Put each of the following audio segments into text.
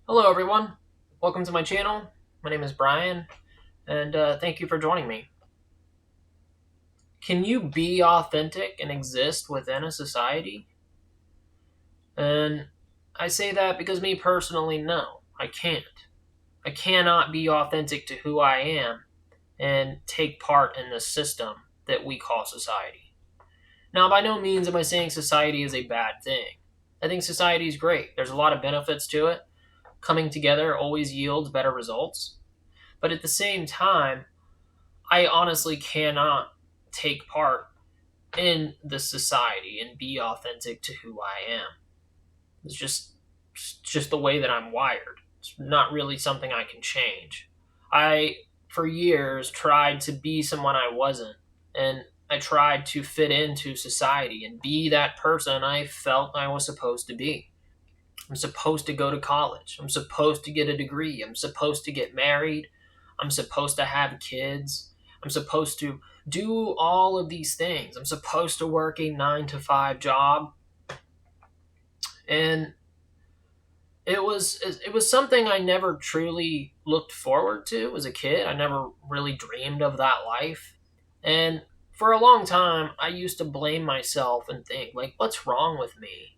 Hello, everyone. Welcome to my channel. My name is Brian, and thank you for joining me. Can you be authentic and exist within a society? And I say that because me personally, no, I can't. I cannot be authentic to who I am and take part in the system that we call society. Now, by no means am I saying society is a bad thing. I think society is great. There's a lot of benefits to it. Coming together always yields better results. But at the same time, I honestly cannot take part in the society and be authentic to who I am. It's just the way that I'm wired. It's not really something I can change. I for years tried to be someone I wasn't, and I tried to fit into society and be that person I felt I was supposed to be. I'm supposed to go to college. I'm supposed to get a degree. I'm supposed to get married. I'm supposed to have kids. I'm supposed to do all of these things. I'm supposed to work a 9 to 5 job. And it was something I never truly looked forward to as a kid. I never really dreamed of that life. And for a long time, I used to blame myself and think, like, what's wrong with me?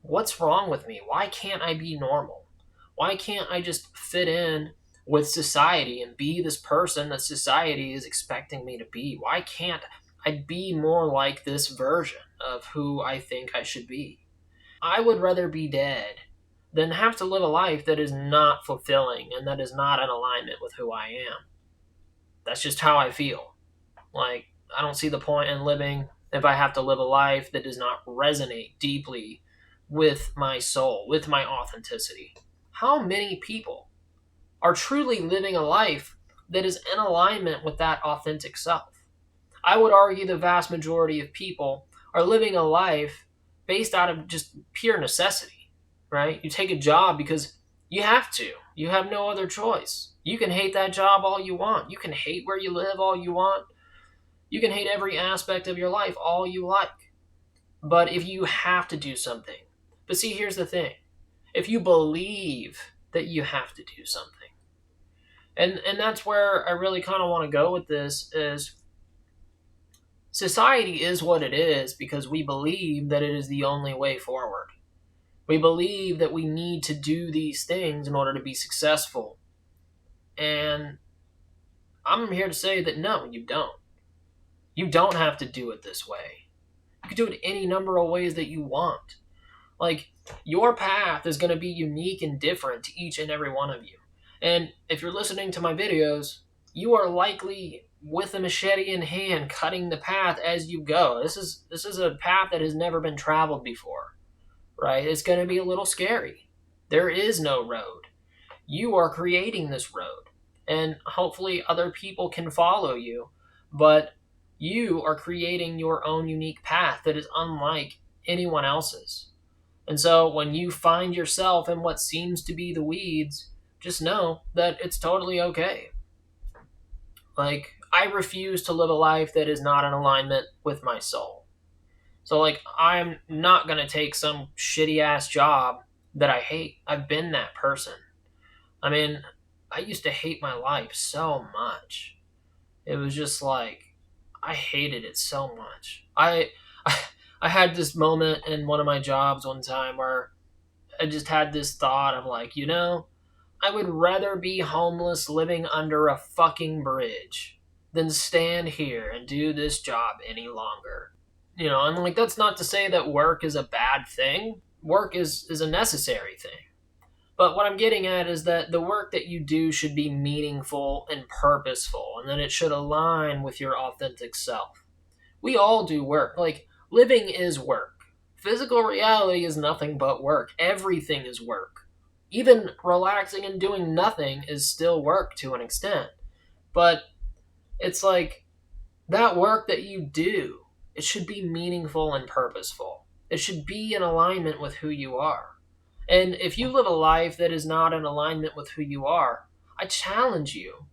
What's wrong with me? Why can't I be normal? Why can't I just fit in with society and be this person that society is expecting me to be? Why can't I be more like this version of who I think I should be? I would rather be dead than have to live a life that is not fulfilling and that is not in alignment with who I am. That's just how I feel. Like, I don't see the point in living if I have to live a life that does not resonate deeply with my soul, with my authenticity. How many people are truly living a life that is in alignment with that authentic self? I would argue the vast majority of people are living a life based out of just pure necessity, right? You take a job because you have to. You have no other choice. You can hate that job all you want. You can hate where you live all you want. You can hate every aspect of your life all you like. But if you have to do something, but see, here's the thing. If you believe that you have to do something, and that's where I really kind of want to go with this is society is what it is because we believe that it is the only way forward. We believe that we need to do these things in order to be successful. And I'm here to say that no, you don't. You don't have to do it this way. You can do it any number of ways that you want. Like, your path is going to be unique and different to each and every one of you. And if you're listening to my videos, you are likely with a machete in hand cutting the path as you go. This is a path that has never been traveled before, right? It's going to be a little scary. There is no road. You are creating this road. And hopefully other people can follow you, but you are creating your own unique path that is unlike anyone else's. And so when you find yourself in what seems to be the weeds, just know that it's totally okay. Like, I refuse to live a life that is not in alignment with my soul. So, like, I'm not going to take some shitty ass job that I hate. I've been that person. I mean, I used to hate my life so much. It was just like, I hated it so much. I had this moment in one of my jobs one time where I just had this thought of like, I would rather be homeless living under a fucking bridge than stand here and do this job any longer. And like, that's not to say that work is a bad thing. Work is a necessary thing. But what I'm getting at is that the work that you do should be meaningful and purposeful, and that it should align with your authentic self. We all do work. Like, living is work. Physical reality is nothing but work. Everything is work. Even relaxing and doing nothing is still work to an extent. But it's like that work that you do, it should be meaningful and purposeful. It should be in alignment with who you are. And if you live a life that is not in alignment with who you are, I challenge you.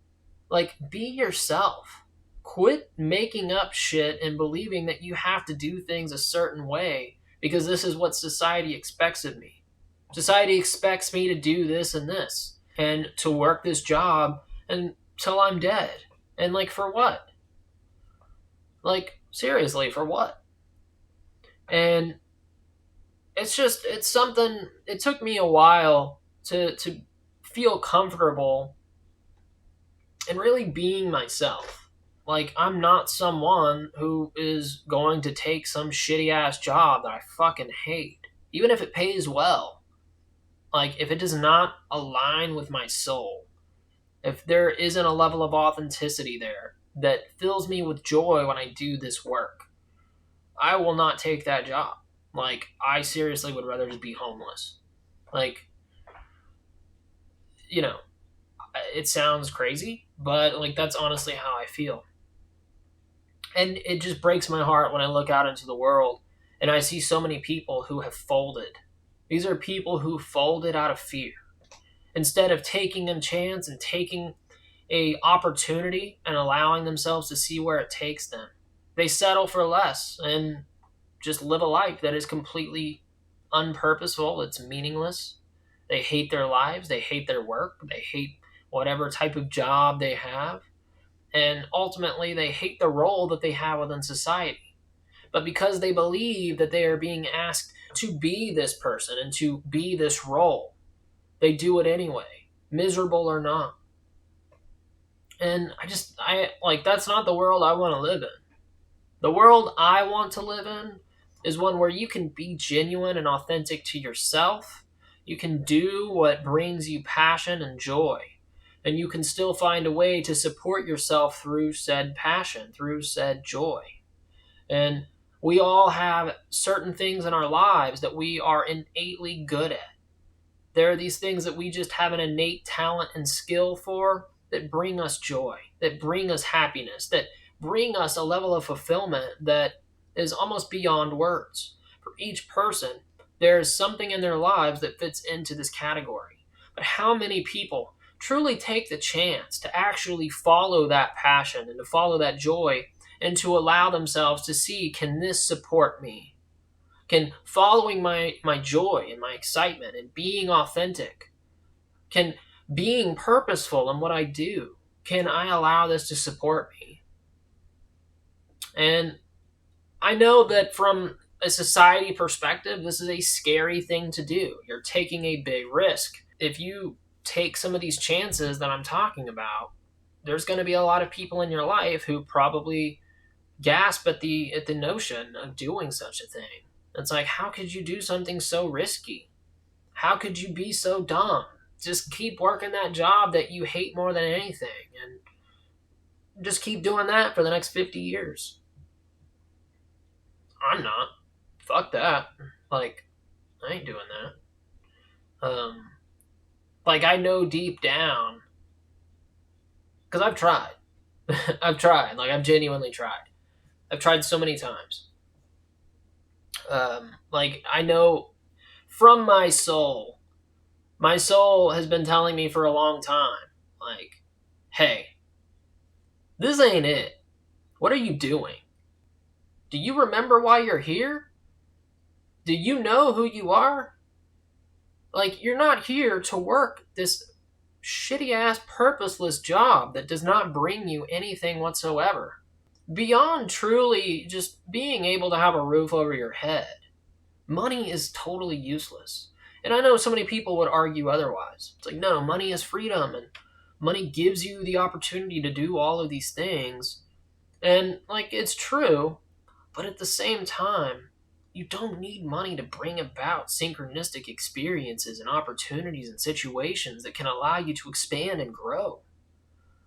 Like, be yourself. Quit making up shit and believing that you have to do things a certain way because this is what society expects of me. Society expects me to do this and this and to work this job until I'm dead. And like, for what? Like, seriously, for what? And it's something, it took me a while to feel comfortable and really being myself. Like, I'm not someone who is going to take some shitty ass job that I fucking hate, even if it pays well. Like, if it does not align with my soul, if there isn't a level of authenticity there that fills me with joy when I do this work, I will not take that job. Like, I seriously would rather just be homeless. Like, you know, it sounds crazy, but like, that's honestly how I feel. And it just breaks my heart when I look out into the world and I see so many people who have folded. These are people who folded out of fear. Instead of taking a chance and taking a opportunity and allowing themselves to see where it takes them, they settle for less and just live a life that is completely unpurposeful. It's meaningless. They hate their lives. They hate their work. They hate whatever type of job they have. And ultimately, they hate the role that they have within society. But because they believe that they are being asked to be this person and to be this role, they do it anyway, miserable or not. And I like, that's not the world I want to live in. The world I want to live in is one where you can be genuine and authentic to yourself. You can do what brings you passion and joy. And you can still find a way to support yourself through said passion, through said joy. And we all have certain things in our lives that we are innately good at. There are these things that we just have an innate talent and skill for that bring us joy, that bring us happiness, that bring us a level of fulfillment that is almost beyond words. For each person, there is something in their lives that fits into this category. But how many people truly take the chance to actually follow that passion and to follow that joy and to allow themselves to see, can this support me? Can following my joy and my excitement and being authentic, can being purposeful in what I do, can I allow this to support me? And I know that from a society perspective, this is a scary thing to do. You're taking a big risk. If you take some of these chances that I'm talking about, there's going to be a lot of people in your life who probably gasp at the notion of doing such a thing. It's like, how could you do something so risky? How could you be so dumb? Just keep working that job that you hate more than anything and just keep doing that for the next 50 years. I'm not. Fuck that. Like, I ain't doing that. Like, I know deep down, because I've tried. I've tried. Like, I've genuinely tried. I've tried so many times. Like, I know from my soul has been telling me for a long time, like, hey, this ain't it. What are you doing? Do you remember why you're here? Do you know who you are? Like, you're not here to work this shitty ass purposeless job that does not bring you anything whatsoever. Beyond truly just being able to have a roof over your head, money is totally useless. And I know so many people would argue otherwise. It's like, no, money is freedom and money gives you the opportunity to do all of these things. And like, it's true, but at the same time, you don't need money to bring about synchronistic experiences and opportunities and situations that can allow you to expand and grow.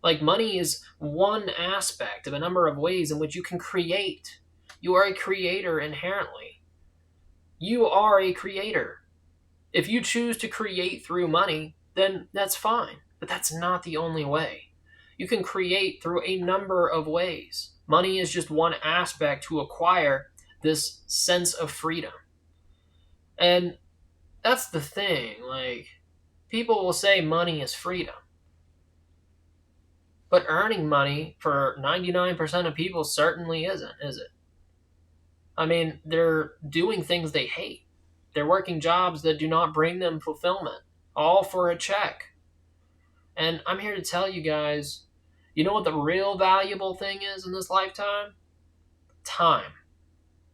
Like, money is one aspect of a number of ways in which you can create. You are a creator inherently. You are a creator. If you choose to create through money, then that's fine. But that's not the only way. You can create through a number of ways. Money is just one aspect to acquire this sense of freedom. And that's the thing. Like, people will say money is freedom. But earning money for 99% of people certainly isn't, is it? I mean, they're doing things they hate. They're working jobs that do not bring them fulfillment, all for a check. And I'm here to tell you guys, you know what the real valuable thing is in this lifetime? Time.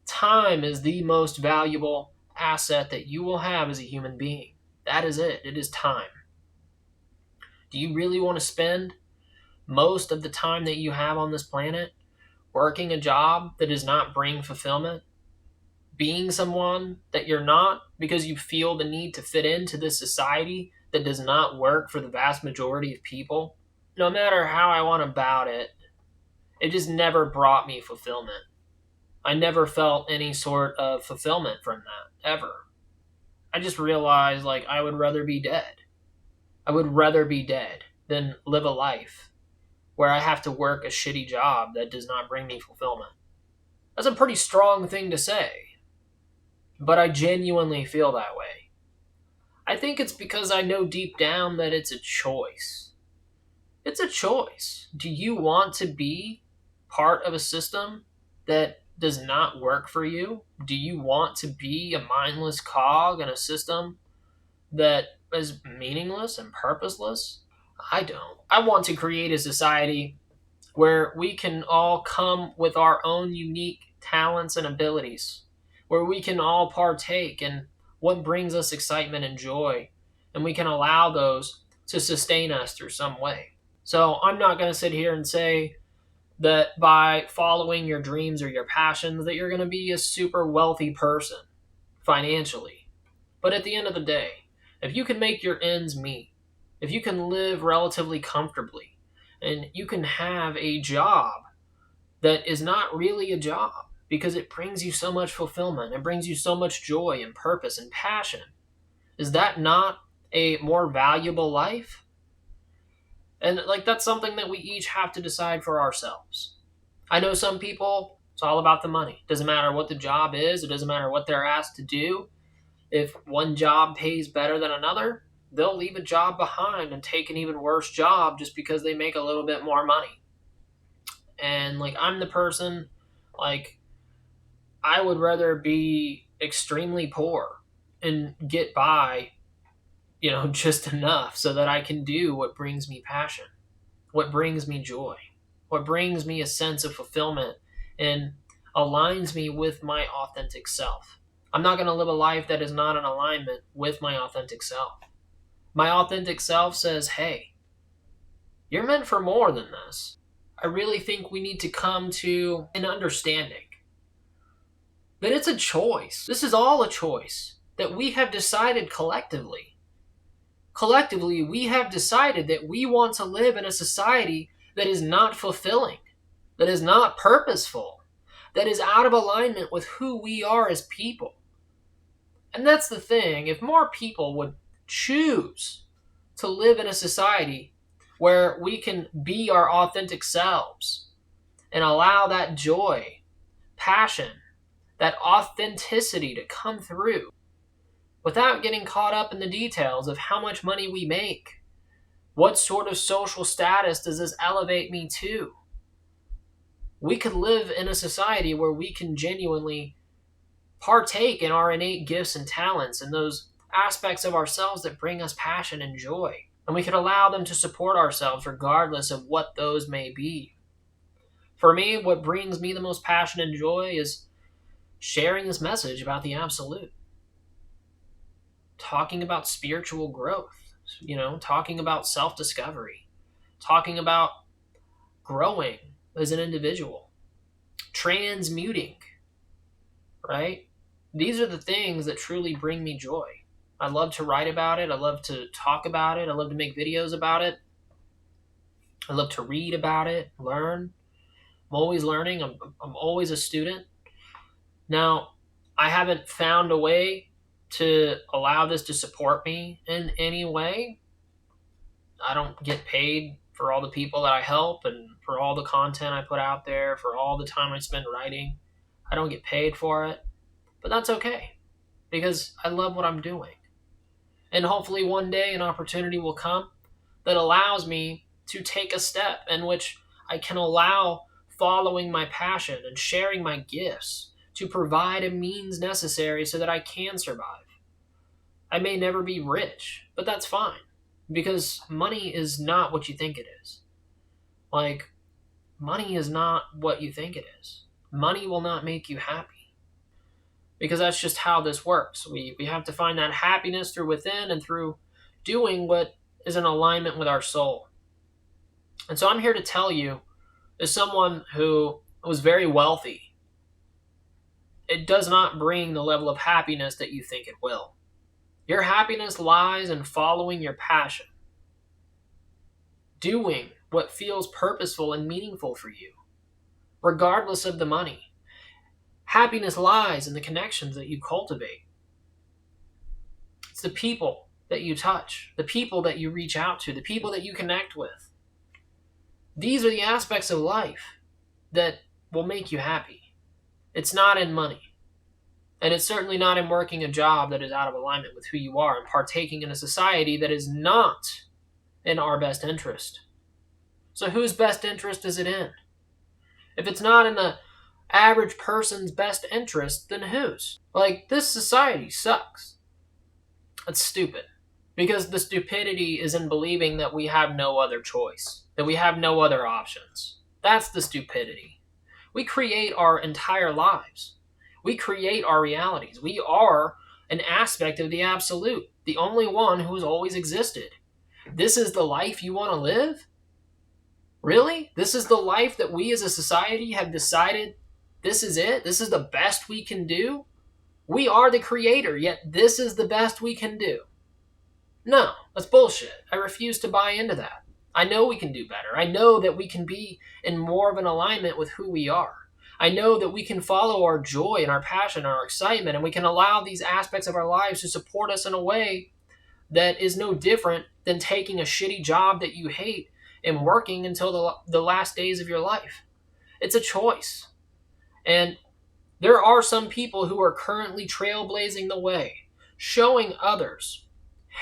Time is the most valuable asset that you will have as a human being. That is it. It is time. Do you really want to spend most of the time that you have on this planet working a job that does not bring fulfillment? Being someone that you're not because you feel the need to fit into this society that does not work for the vast majority of people? No matter how I want about it, it just never brought me fulfillment. I never felt any sort of fulfillment from that, ever. I just realized, like, I would rather be dead. I would rather be dead than live a life where I have to work a shitty job that does not bring me fulfillment. That's a pretty strong thing to say, but I genuinely feel that way. I think it's because I know deep down that it's a choice. It's a choice. Do you want to be part of a system that does not work for you? Do you want to be a mindless cog in a system that is meaningless and purposeless? I don't. I want to create a society where we can all come with our own unique talents and abilities, where we can all partake in what brings us excitement and joy, and we can allow those to sustain us through some way. So I'm not going to sit here and say that by following your dreams or your passions that you're going to be a super wealthy person financially. But at the end of the day, if you can make your ends meet, if you can live relatively comfortably, and you can have a job that is not really a job because it brings you so much fulfillment, it brings you so much joy and purpose and passion, is that not a more valuable life? And like, that's something that we each have to decide for ourselves. I know some people, it's all about the money. It doesn't matter what the job is, it doesn't matter what they're asked to do. If one job pays better than another, they'll leave a job behind and take an even worse job just because they make a little bit more money. And like, I'm the person, like, I would rather be extremely poor and get by, just enough so that I can do what brings me passion, what brings me joy, what brings me a sense of fulfillment and aligns me with my authentic self. I'm not going to live a life that is not in alignment with my authentic self. My authentic self says, hey, you're meant for more than this. I really think we need to come to an understanding that it's a choice. This is all a choice that we have decided collectively. Collectively, we have decided that we want to live in a society that is not fulfilling, that is not purposeful, that is out of alignment with who we are as people. And that's the thing. If more people would choose to live in a society where we can be our authentic selves and allow that joy, passion, that authenticity to come through without getting caught up in the details of how much money we make, what sort of social status does this elevate me to, we could live in a society where we can genuinely partake in our innate gifts and talents and those aspects of ourselves that bring us passion and joy. And we could allow them to support ourselves regardless of what those may be. For me, what brings me the most passion and joy is sharing this message about the absolute. Talking about spiritual growth, talking about self-discovery, talking about growing as an individual, transmuting, right? These are the things that truly bring me joy. I love to write about it. I love to talk about it. I love to make videos about it. I love to read about it, learn. I'm always learning. I'm always a student. Now, I haven't found a way to allow this to support me in any way. I don't get paid for all the people that I help and for all the content I put out there, for all the time I spend writing. I don't get paid for it, but that's okay because I love what I'm doing. And hopefully one day an opportunity will come that allows me to take a step in which I can allow following my passion and sharing my gifts to provide a means necessary so that I can survive. I may never be rich, but that's fine because money is not what you think it is. Like, money is not what you think it is. Money will not make you happy because that's just how this works. We have to find that happiness through within and through doing what is in alignment with our soul. And so I'm here to tell you, as someone who was very wealthy, it does not bring the level of happiness that you think it will. Your happiness lies in following your passion, doing what feels purposeful and meaningful for you, regardless of the money. Happiness lies in the connections that you cultivate. It's the people that you touch, the people that you reach out to, the people that you connect with. These are the aspects of life that will make you happy. It's not in money. And it's certainly not in working a job that is out of alignment with who you are and partaking in a society that is not in our best interest. So whose best interest is it in? If it's not in the average person's best interest, then whose? Like, this society sucks. It's stupid. Because the stupidity is in believing that we have no other choice, that we have no other options. That's the stupidity. We create our entire lives. We create our realities. We are an aspect of the absolute, the only one who has always existed. This is the life you want to live? Really? This is the life that we as a society have decided this is it? This is the best we can do? We are the creator, yet this is the best we can do. No, that's bullshit. I refuse to buy into that. I know we can do better. I know that we can be in more of an alignment with who we are. I know that we can follow our joy and our passion and our excitement, and we can allow these aspects of our lives to support us in a way that is no different than taking a shitty job that you hate and working until the last days of your life. It's a choice. And there are some people who are currently trailblazing the way, showing others,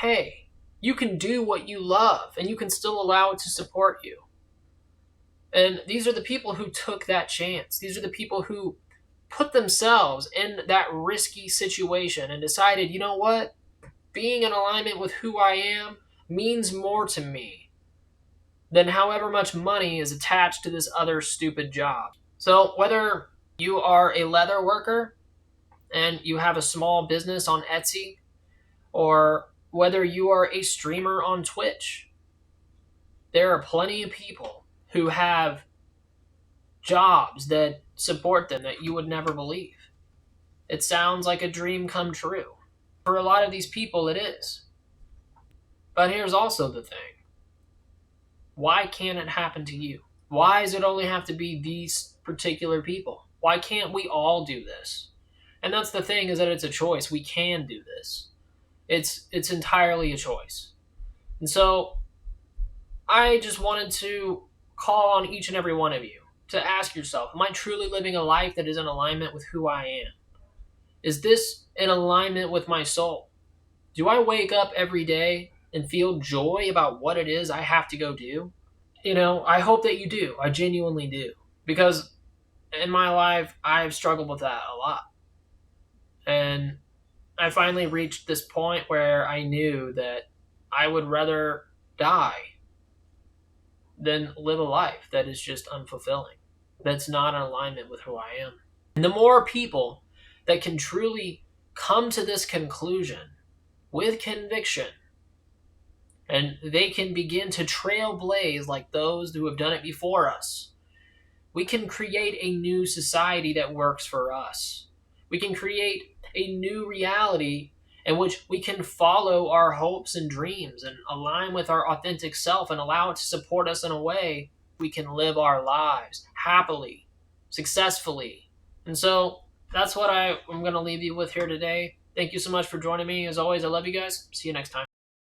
hey, you can do what you love and you can still allow it to support you. And these are the people who took that chance. These are the people who put themselves in that risky situation and decided, you know what? Being in alignment with who I am means more to me than however much money is attached to this other stupid job. So whether you are a leather worker and you have a small business on Etsy, or whether you are a streamer on Twitch, there are plenty of people who have jobs that support them that you would never believe. It sounds like a dream come true. For a lot of these people, it is. But here's also the thing. Why can't it happen to you? Why does it only have to be these particular people? Why can't we all do this? And that's the thing, is that it's a choice. We can do this. It's entirely a choice. And so I just wanted to call on each and every one of you to ask yourself, am I truly living a life that is in alignment with who I am? Is this in alignment with my soul? Do I wake up every day and feel joy about what it is I have to go do? You know, I hope that you do. I genuinely do. Because in my life, I've struggled with that a lot. And I finally reached this point where I knew that I would rather die than live a life that is just unfulfilling, that's not in alignment with who I am. And the more people that can truly come to this conclusion with conviction, and they can begin to trailblaze like those who have done it before us, we can create a new society that works for us. We can create a new reality in which we can follow our hopes and dreams and align with our authentic self and allow it to support us in a way we can live our lives happily, successfully. And so that's what I'm going to leave you with here today. Thank you so much for joining me. As always, I love you guys. See you next time.